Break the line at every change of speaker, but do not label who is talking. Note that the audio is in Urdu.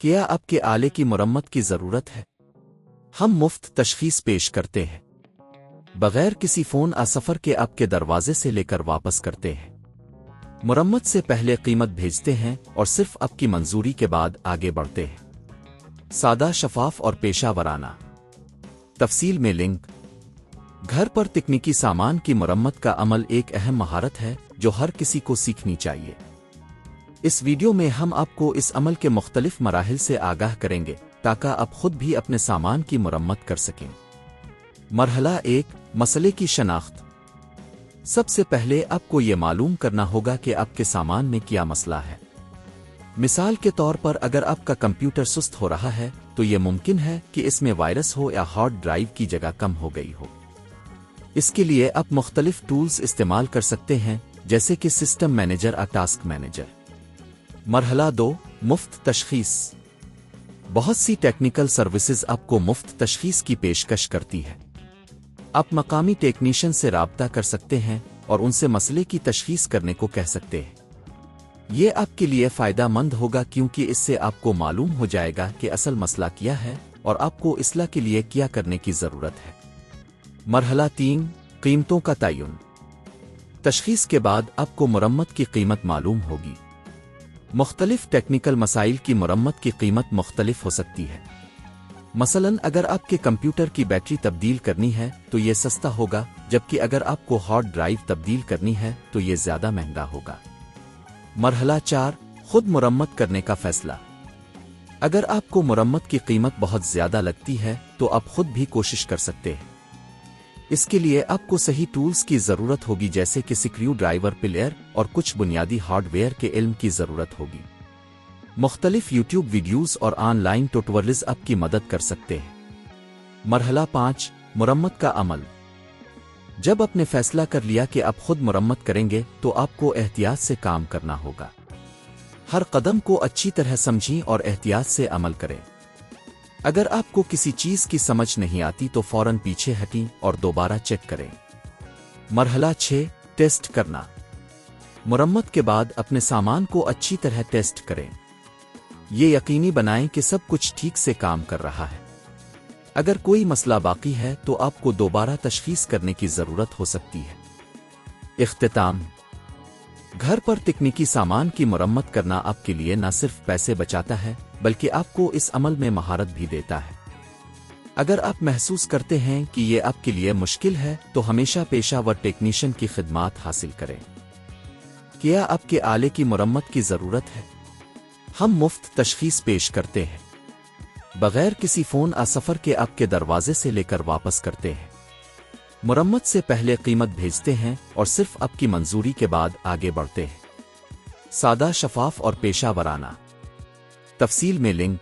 کیا آپ کے آلے کی مرمت کی ضرورت ہے؟ ہم مفت تشخیص پیش کرتے ہیں بغیر کسی فون سفر کے آپ کے دروازے سے لے کر واپس کرتے ہیں۔ مرمت سے پہلے قیمت بھیجتے ہیں اور صرف آپ کی منظوری کے بعد آگے بڑھتے ہیں۔ سادہ، شفاف اور پیشہ ورانہ۔ تفصیل میں لنک۔ گھر پر تکنیکی سامان کی مرمت کا عمل ایک اہم مہارت ہے جو ہر کسی کو سیکھنی چاہیے۔ اس ویڈیو میں ہم آپ کو اس عمل کے مختلف مراحل سے آگاہ کریں گے تاکہ آپ خود بھی اپنے سامان کی مرمت کر سکیں۔ مرحلہ 1، مسئلے کی شناخت۔ سب سے پہلے آپ کو یہ معلوم کرنا ہوگا کہ آپ کے سامان میں کیا مسئلہ ہے۔ مثال کے طور پر اگر آپ کا کمپیوٹر سست ہو رہا ہے تو یہ ممکن ہے کہ اس میں وائرس ہو یا ہارڈ ڈرائیو کی جگہ کم ہو گئی ہو۔ اس کے لیے آپ مختلف ٹولز استعمال کر سکتے ہیں جیسے کہ سسٹم مینیجر اور ٹاسک مینیجر۔ مرحلہ 2، مفت تشخیص۔ بہت سی ٹیکنیکل سروسز آپ کو مفت تشخیص کی پیشکش کرتی ہے۔ آپ مقامی ٹیکنیشین سے رابطہ کر سکتے ہیں اور ان سے مسئلے کی تشخیص کرنے کو کہہ سکتے ہیں۔ یہ آپ کے لیے فائدہ مند ہوگا کیونکہ اس سے آپ کو معلوم ہو جائے گا کہ اصل مسئلہ کیا ہے اور آپ کو اصلاح کے لیے کیا کرنے کی ضرورت ہے۔ مرحلہ 3، قیمتوں کا تعین۔ تشخیص کے بعد آپ کو مرمت کی قیمت معلوم ہوگی۔ مختلف ٹیکنیکل مسائل کی مرمت کی قیمت مختلف ہو سکتی ہے۔ مثلا اگر آپ کے کمپیوٹر کی بیٹری تبدیل کرنی ہے تو یہ سستا ہوگا، جبکہ اگر آپ کو ہارڈ ڈرائیو تبدیل کرنی ہے تو یہ زیادہ مہنگا ہوگا۔ مرحلہ 4، خود مرمت کرنے کا فیصلہ۔ اگر آپ کو مرمت کی قیمت بہت زیادہ لگتی ہے تو آپ خود بھی کوشش کر سکتے ہیں۔ اس کے لیے آپ کو صحیح ٹولز کی ضرورت ہوگی جیسے کہ سکریو ڈرائیور، پلیئر اور کچھ بنیادی ہارڈ ویئر کے علم کی ضرورت ہوگی۔ مختلف یوٹیوب ویڈیوز اور آن لائن ٹیوٹوریلز آپ کی مدد کر سکتے ہیں۔ مرحلہ 5، مرمت کا عمل۔ جب آپ نے فیصلہ کر لیا کہ آپ خود مرمت کریں گے تو آپ کو احتیاط سے کام کرنا ہوگا۔ ہر قدم کو اچھی طرح سمجھیں اور احتیاط سے عمل کریں۔ اگر آپ کو کسی چیز کی سمجھ نہیں آتی تو فوراً پیچھے ہٹیں اور دوبارہ چیک کریں۔ مرحلہ 6، ٹیسٹ کرنا۔ مرمت کے بعد اپنے سامان کو اچھی طرح ٹیسٹ کریں۔ یہ یقینی بنائیں کہ سب کچھ ٹھیک سے کام کر رہا ہے۔ اگر کوئی مسئلہ باقی ہے تو آپ کو دوبارہ تشخیص کرنے کی ضرورت ہو سکتی ہے۔ اختتام۔ گھر پر تکنیکی سامان کی مرمت کرنا آپ کے لیے نہ صرف پیسے بچاتا ہے بلکہ آپ کو اس عمل میں مہارت بھی دیتا ہے۔ اگر آپ محسوس کرتے ہیں کہ یہ آپ کے لیے مشکل ہے تو ہمیشہ پیشہ ور ٹیکنیشین کی خدمات حاصل کریں۔ کیا آپ کے آلے کی مرمت کی ضرورت ہے؟ ہم مفت تشخیص پیش کرتے ہیں بغیر کسی فون سفر کے آپ کے دروازے سے لے کر واپس کرتے ہیں۔ مرمت سے پہلے قیمت بھیجتے ہیں اور صرف آپ کی منظوری کے بعد آگے بڑھتے ہیں۔ سادہ، شفاف اور پیشہ ورانہ۔ تفصیل میں لنک۔